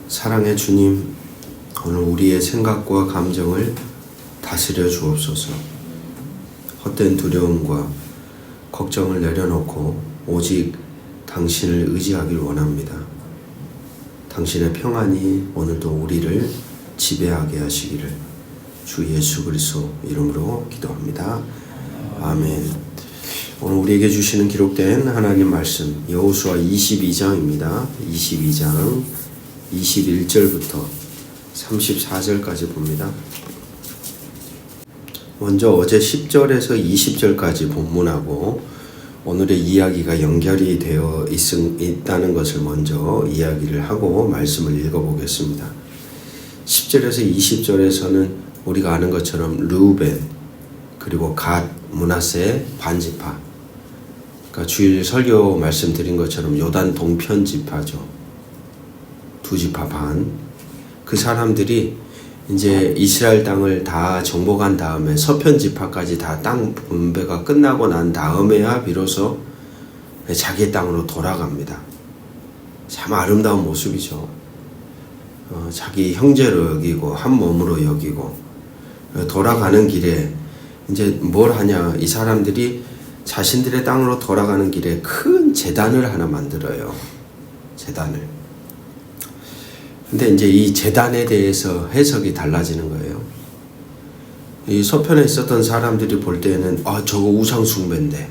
사랑의 주님, 오늘 우리의 생각과 감정을 다스려 주옵소서. 헛된 두려움과 걱정을 내려놓고 오직 당신을 의지하길 원합니다. 당신의 평안이 오늘도 우리를 지배하게 하시기를 주 예수 그리스도 이름으로 기도합니다. 아멘. 오늘 우리에게 주시는 기록된 하나님 말씀 여호수아 22장입니다. 22장 21절부터 34절까지 봅니다. 먼저 어제 10절에서 20절까지 본문하고 오늘의 이야기가 연결이 되어 있다는 것을 먼저 이야기를 하고 말씀을 읽어보겠습니다. 10절에서 20절에서는 우리가 아는 것처럼 르우벤 그리고 갓, 므낫세 반지파, 그러니까 주일 설교 말씀드린 것처럼 요단 동편 지파죠. 두 지파 반. 그 사람들이 이제 이스라엘 땅을 다 정복한 다음에 서편 지파까지 다 땅 분배가 끝나고 난 다음에야 비로소 자기 땅으로 돌아갑니다. 참 아름다운 모습이죠. 자기 형제로 여기고 한 몸으로 여기고 돌아가는 길에 이제 뭘 하냐, 이 사람들이 자신들의 땅으로 돌아가는 길에 큰 제단을 하나 만들어요. 제단을. 근데 이제 이 제단에 대해서 해석이 달라지는 거예요. 이 서편에 있었던 사람들이 볼 때는 저거 우상 숭배인데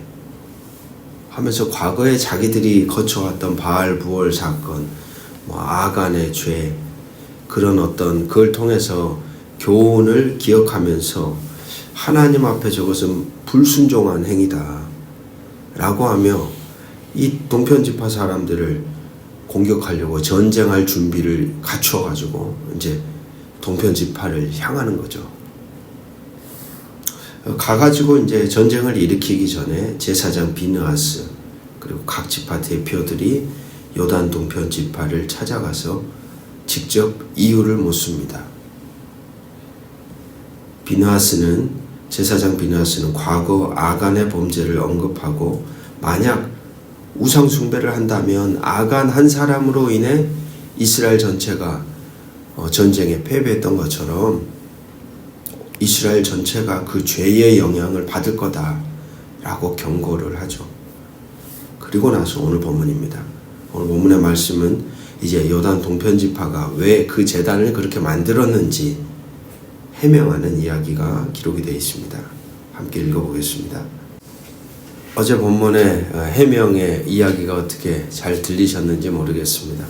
하면서 과거에 자기들이 거쳐왔던 바알 부월 사건, 아간의 죄, 그런 어떤 그걸 통해서 교훈을 기억하면서 하나님 앞에 저것은 불순종한 행위다 라고 하며 이 동편지파 사람들을 공격하려고 전쟁할 준비를 갖춰가지고 이제 동편지파를 향하는 거죠. 가가지고 이제 전쟁을 일으키기 전에 제사장 비느하스 그리고 각 지파 대표들이 요단 동편지파를 찾아가서 직접 이유를 묻습니다. 제사장 비느하스는 과거 아간의 범죄를 언급하고 만약 우상 숭배를 한다면 아간 한 사람으로 인해 이스라엘 전체가 전쟁에 패배했던 것처럼 이스라엘 전체가 그 죄의 영향을 받을 거다라고 경고를 하죠. 그리고 나서 오늘 본문입니다. 오늘 본문의 말씀은 이제 요단 동편지파가 왜 그 제단을 그렇게 만들었는지 해명하는 이야기가 기록이 되어 있습니다. 함께 읽어보겠습니다. 어제 본문의 해명의 이야기가 어떻게 잘 들리셨는지 모르겠습니다.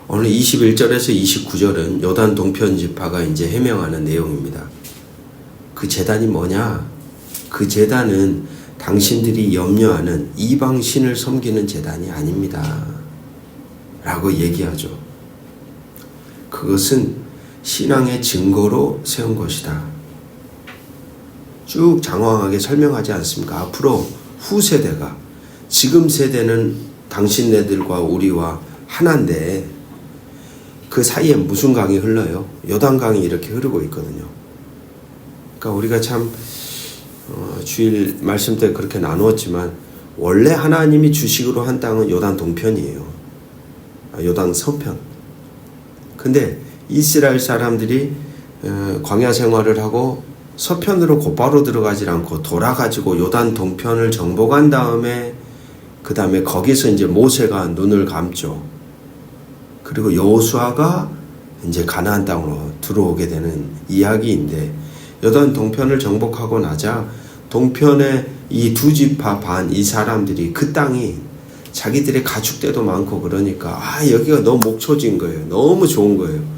오늘 21절에서 29절은 요단 동편 지파가 이제 해명하는 내용입니다. 그 제단이 뭐냐? 그 제단은 당신들이 염려하는 이방 신을 섬기는 제단이 아닙니다. 라고 얘기하죠. 그것은 신앙의 증거로 세운 것이다. 쭉 장황하게 설명하지 않습니까? 앞으로 후세대가, 지금 세대는 당신네들과 우리와 하나인데 그 사이에 무슨 강이 흘러요? 요단강이 이렇게 흐르고 있거든요. 그러니까 우리가 참 주일 말씀 때 그렇게 나누었지만 원래 하나님이 주식으로 한 땅은 요단 동편이에요. 요단 서편. 근데 이스라엘 사람들이 광야 생활을 하고 서편으로 곧바로 들어가지 않고 돌아가지고 요단 동편을 정복한 다음에 그 다음에 거기서 이제 모세가 눈을 감죠. 그리고 여호수아가 이제 가나안 땅으로 들어오게 되는 이야기인데 요단 동편을 정복하고 나자 동편의 이 두 지파 반 이 사람들이 그 땅이 자기들의 가축대도 많고 그러니까 여기가 너무 목초지인 거예요. 너무 좋은 거예요.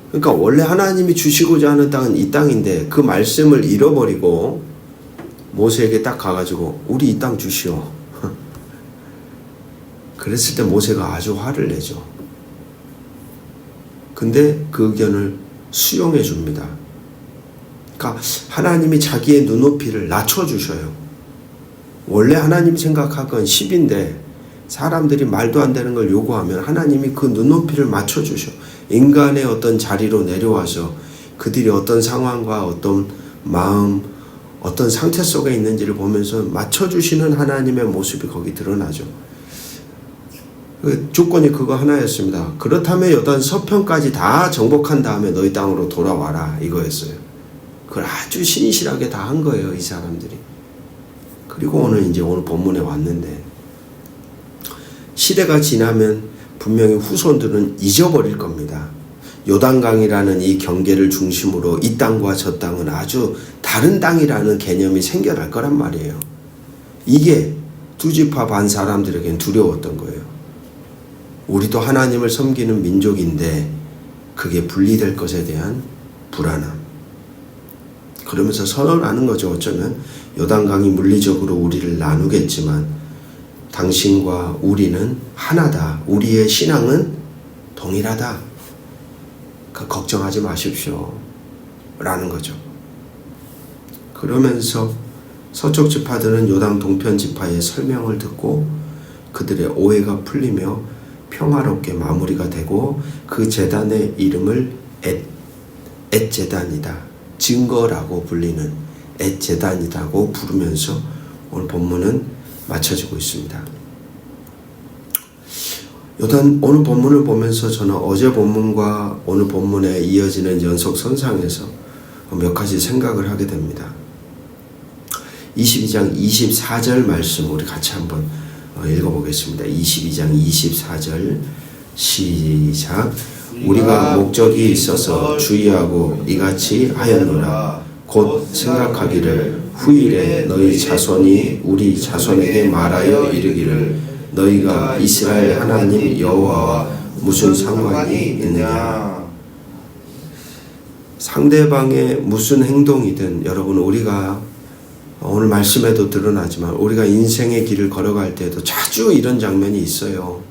그러니까 원래 하나님이 주시고자 하는 땅은 이 땅인데 그 말씀을 잃어버리고 모세에게 딱 가가지고 우리 이 땅 주시오. 그랬을 때 모세가 아주 화를 내죠. 근데 그 의견을 수용해 줍니다. 그러니까 하나님이 자기의 눈높이를 낮춰주셔요. 원래 하나님이 생각하건 10인데 사람들이 말도 안 되는 걸 요구하면 하나님이 그 눈높이를 맞춰주셔. 인간의 어떤 자리로 내려와서 그들이 어떤 상황과 어떤 마음, 어떤 상태 속에 있는지를 보면서 맞춰주시는 하나님의 모습이 거기 드러나죠. 그 조건이 그거 하나였습니다. 그렇다면 요단 서편까지 다 정복한 다음에 너희 땅으로 돌아와라 이거였어요. 그걸 아주 신실하게 다 한 거예요, 이 사람들이. 그리고 오늘 본문에 왔는데, 시대가 지나면 분명히 후손들은 잊어버릴 겁니다. 요단강이라는 이 경계를 중심으로 이 땅과 저 땅은 아주 다른 땅이라는 개념이 생겨날 거란 말이에요. 이게 두 지파 반 사람들에겐 두려웠던 거예요. 우리도 하나님을 섬기는 민족인데 그게 분리될 것에 대한 불안함. 그러면서 선언하는 거죠. 어쩌면 요단강이 물리적으로 우리를 나누겠지만 당신과 우리는 하나다. 우리의 신앙은 동일하다. 걱정하지 마십시오. 라는 거죠. 그러면서 서쪽 지파들은 요단 동편 지파의 설명을 듣고 그들의 오해가 풀리며 평화롭게 마무리가 되고 그 제단의 이름을 엣제단이다. 증거라고 불리는 엣제단이라고 부르면서 오늘 본문은 마쳐지고 있습니다. 오늘 본문을 보면서 저는 어제 본문과 오늘 본문에 이어지는 연속선상에서 몇 가지 생각을 하게 됩니다. 22장 24절 말씀 우리 같이 한번 읽어보겠습니다. 22장 24절 시작. 우리가 목적이 있어서 주의하고 이같이 하였노라. 곧 생각하기를 후일에 너희 자손이 우리 자손에게 말하여 이르기를 너희가 이스라엘 하나님 여호와와 무슨 상관이 있느냐. 상대방의 무슨 행동이든 여러분, 우리가 오늘 말씀에도 드러나지만 우리가 인생의 길을 걸어갈 때에도 자주 이런 장면이 있어요.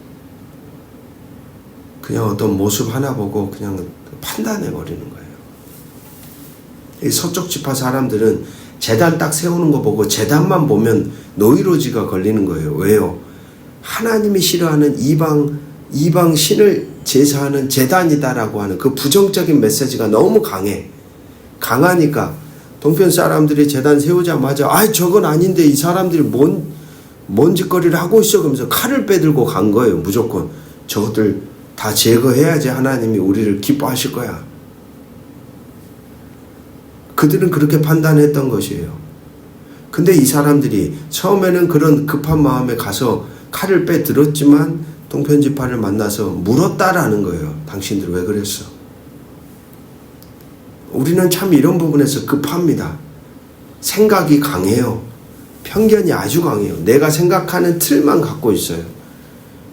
그냥 어떤 모습 하나 보고 그냥 판단해버리는 거예요. 이 서쪽 지파 사람들은 제단 딱 세우는 거 보고 제단만 보면 노이로지가 걸리는 거예요. 왜요? 하나님이 싫어하는 이방 신을 제사하는 제단이다라고 하는 그 부정적인 메시지가 너무 강하니까 동편 사람들이 제단 세우자마자 저건 아닌데 이 사람들이 뭔 짓거리를 하고 있어 그러면서 칼을 빼들고 간 거예요. 무조건 저것들 다 제거해야지 하나님이 우리를 기뻐하실 거야. 그들은 그렇게 판단했던 것이에요. 근데 이 사람들이 처음에는 그런 급한 마음에 가서 칼을 빼들었지만 동편 지파를 만나서 물었다라는 거예요. 당신들 왜 그랬어? 우리는 참 이런 부분에서 급합니다. 생각이 강해요. 편견이 아주 강해요. 내가 생각하는 틀만 갖고 있어요.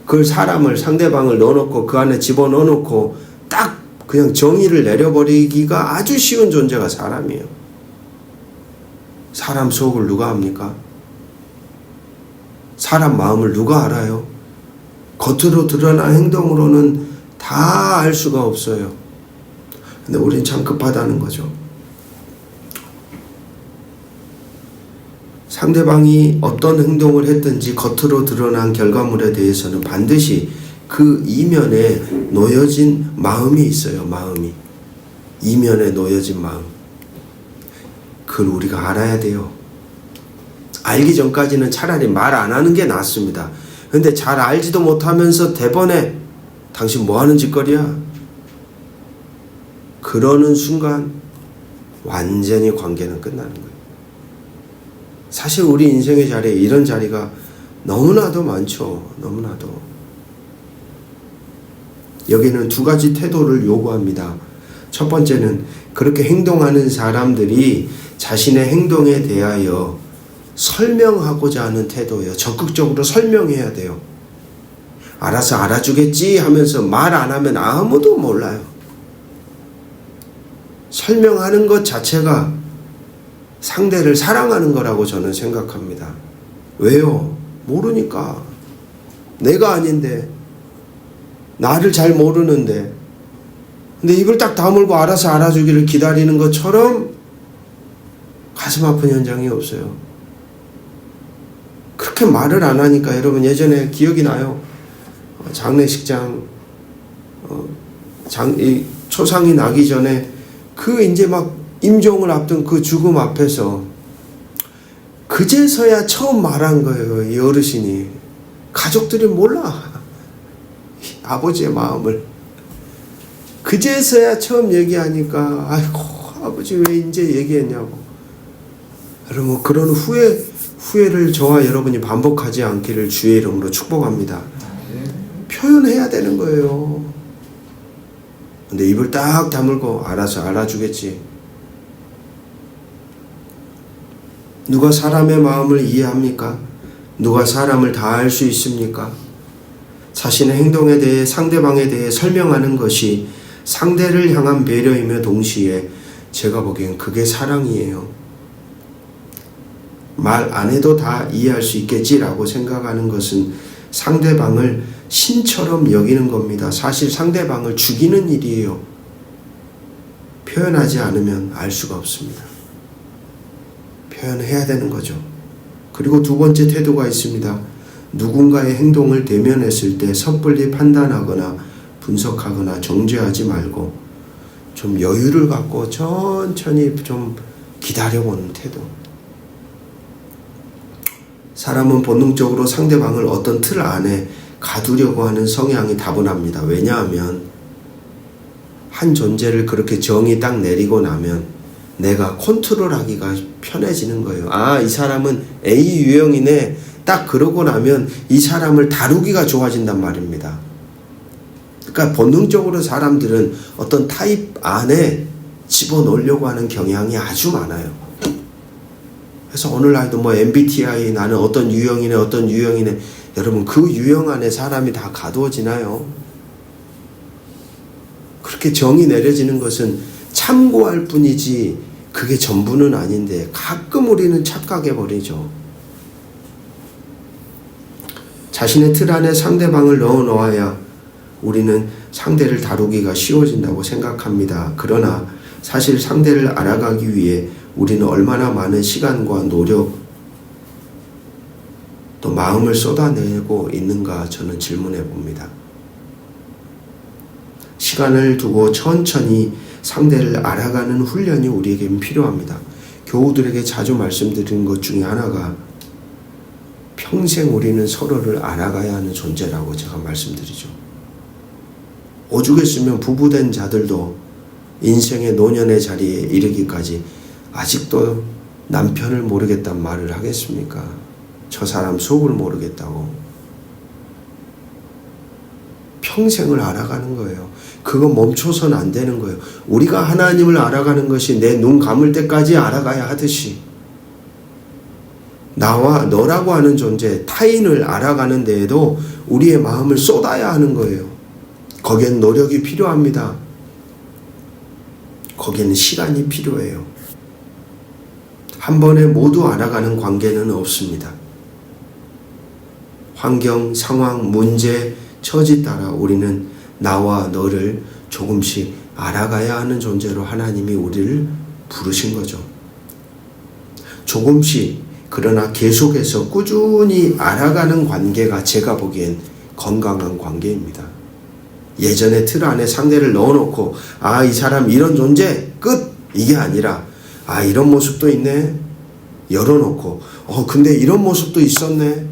그걸 상대방을 넣어놓고 그 안에 집어넣어놓고 딱 그냥 정의를 내려버리기가 아주 쉬운 존재가 사람이에요. 사람 속을 누가 압니까? 사람 마음을 누가 알아요? 겉으로 드러난 행동으로는 다 알 수가 없어요. 근데 우린 참 급하다는 거죠. 상대방이 어떤 행동을 했든지 겉으로 드러난 결과물에 대해서는 반드시 그 이면에 놓여진 마음이 있어요. 마음이. 이면에 놓여진 마음. 그걸 우리가 알아야 돼요. 알기 전까지는 차라리 말 안 하는 게 낫습니다. 근데 잘 알지도 못하면서 대번에 당신 뭐 하는 짓거리야? 그러는 순간 완전히 관계는 끝나는 거예요. 사실 우리 인생의 자리에 이런 자리가 너무나도 많죠. 너무나도. 여기는 두 가지 태도를 요구합니다. 첫 번째는 그렇게 행동하는 사람들이 자신의 행동에 대하여 설명하고자 하는 태도예요. 적극적으로 설명해야 돼요. 알아서 알아주겠지 하면서 말 안 하면 아무도 몰라요. 설명하는 것 자체가 상대를 사랑하는 거라고 저는 생각합니다. 왜요? 모르니까. 내가 아닌데, 나를 잘 모르는데, 근데 입을 딱 다물고 알아서 알아주기를 기다리는 것처럼 가슴 아픈 현장이 없어요. 그렇게 말을 안 하니까 여러분 예전에 기억이 나요. 장례식장 초상이 나기 전에 그 이제 막 임종을 앞둔 그 죽음 앞에서 그제서야 처음 말한 거예요. 이 어르신이. 가족들이 몰라. 아버지의 마음을. 그제서야 처음 얘기하니까 아이고 아버지 왜 이제 얘기했냐고. 여러분 그런 후회를 저와 여러분이 반복하지 않기를 주의 이름으로 축복합니다. 표현해야 되는 거예요. 근데 입을 딱 다물고 알아서 알아주겠지. 누가 사람의 마음을 이해합니까? 누가 사람을 다 알 수 있습니까? 자신의 행동에 대해 상대방에 대해 설명하는 것이 상대를 향한 배려이며 동시에 제가 보기엔 그게 사랑이에요. 말 안 해도 다 이해할 수 있겠지라고 생각하는 것은 상대방을 신처럼 여기는 겁니다. 사실 상대방을 죽이는 일이에요. 표현하지 않으면 알 수가 없습니다. 표현해야 되는 거죠. 그리고 두 번째 태도가 있습니다. 누군가의 행동을 대면했을 때 섣불리 판단하거나 분석하거나 정죄하지 말고 좀 여유를 갖고 천천히 좀 기다려보는 태도. 사람은 본능적으로 상대방을 어떤 틀 안에 가두려고 하는 성향이 다분합니다. 왜냐하면 한 존재를 그렇게 정의 딱 내리고 나면 내가 컨트롤하기가 편해지는 거예요. 아, 이 사람은 A 유형이네. 딱 그러고 나면 이 사람을 다루기가 좋아진단 말입니다. 그러니까 본능적으로 사람들은 어떤 타입 안에 집어넣으려고 하는 경향이 아주 많아요. 그래서 오늘날도 뭐 MBTI 나는 어떤 유형이네 어떤 유형이네. 여러분 그 유형 안에 사람이 다 가두어지나요? 그렇게 정이 내려지는 것은 참고할 뿐이지 그게 전부는 아닌데 가끔 우리는 착각해버리죠. 자신의 틀 안에 상대방을 넣어놓아야 우리는 상대를 다루기가 쉬워진다고 생각합니다. 그러나 사실 상대를 알아가기 위해 우리는 얼마나 많은 시간과 노력 또 마음을 쏟아내고 있는가 저는 질문해 봅니다. 시간을 두고 천천히 상대를 알아가는 훈련이 우리에게는 필요합니다. 교우들에게 자주 말씀드리는 것 중에 하나가 평생 우리는 서로를 알아가야 하는 존재라고 제가 말씀드리죠. 오죽했으면 부부된 자들도 인생의 노년의 자리에 이르기까지 아직도 남편을 모르겠다는 말을 하겠습니까? 저 사람 속을 모르겠다고. 평생을 알아가는 거예요. 그거 멈춰서는 안 되는 거예요. 우리가 하나님을 알아가는 것이 내 눈 감을 때까지 알아가야 하듯이 나와 너라고 하는 존재, 타인을 알아가는 데에도 우리의 마음을 쏟아야 하는 거예요. 거기엔 노력이 필요합니다. 거기에는 시간이 필요해요. 한 번에 모두 알아가는 관계는 없습니다. 환경, 상황, 문제, 처지 따라 우리는 나와 너를 조금씩 알아가야 하는 존재로 하나님이 우리를 부르신 거죠. 조금씩 그러나 계속해서 꾸준히 알아가는 관계가 제가 보기엔 건강한 관계입니다. 예전에 틀 안에 상대를 넣어놓고 아, 이 사람 이런 존재 끝! 이게 아니라 아, 이런 모습도 있네. 열어놓고 근데 이런 모습도 있었네.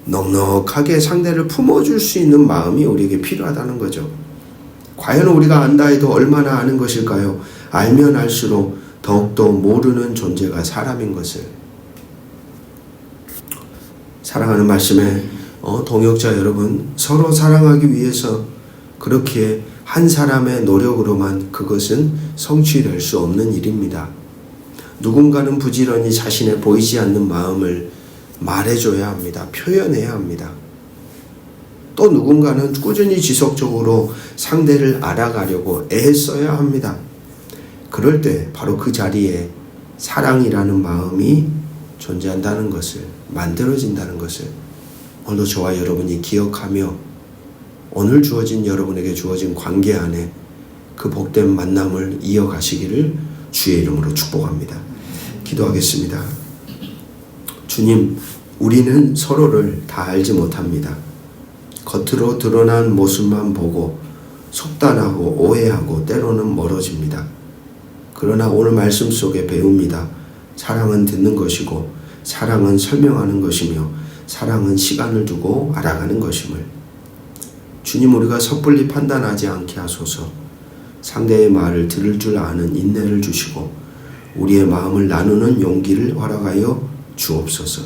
넉넉하게 상대를 품어줄 수 있는 마음이 우리에게 필요하다는 거죠. 과연 우리가 안다 해도 얼마나 아는 것일까요? 알면 알수록 더욱더 모르는 존재가 사람인 것을. 사랑하는 말씀에 동역자 여러분, 서로 사랑하기 위해서 그렇게 한 사람의 노력으로만 그것은 성취될 수 없는 일입니다. 누군가는 부지런히 자신의 보이지 않는 마음을 말해줘야 합니다. 표현해야 합니다. 또 누군가는 꾸준히 지속적으로 상대를 알아가려고 애써야 합니다. 그럴 때 바로 그 자리에 사랑이라는 마음이 존재한다는 것을, 만들어진다는 것을 오늘도 저와 여러분이 기억하며 오늘 여러분에게 주어진 관계 안에 그 복된 만남을 이어가시기를 주의 이름으로 축복합니다. 기도하겠습니다. 주님, 우리는 서로를 다 알지 못합니다. 겉으로 드러난 모습만 보고 속단하고 오해하고 때로는 멀어집니다. 그러나 오늘 말씀 속에 배웁니다. 사랑은 듣는 것이고 사랑은 설명하는 것이며 사랑은 시간을 두고 알아가는 것임을. 주님, 우리가 섣불리 판단하지 않게 하소서. 상대의 말을 들을 줄 아는 인내를 주시고 우리의 마음을 나누는 용기를 허락하여 주옵소서.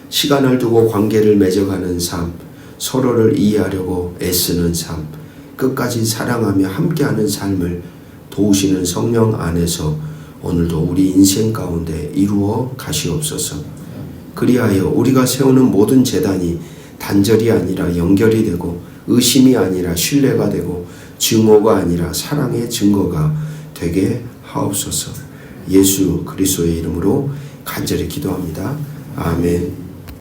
시간을 두고 관계를 맺어가는 삶, 서로를 이해하려고 애쓰는 삶, 끝까지 사랑하며 함께하는 삶을 도우시는 성령 안에서 오늘도 우리 인생 가운데 이루어 가시옵소서. 그리하여 우리가 세우는 모든 제단이 단절이 아니라 연결이 되고 의심이 아니라 신뢰가 되고 증오가 아니라 사랑의 증거가 되게 하옵소서. 예수 그리스도의 이름으로 간절히 기도합니다. 아멘.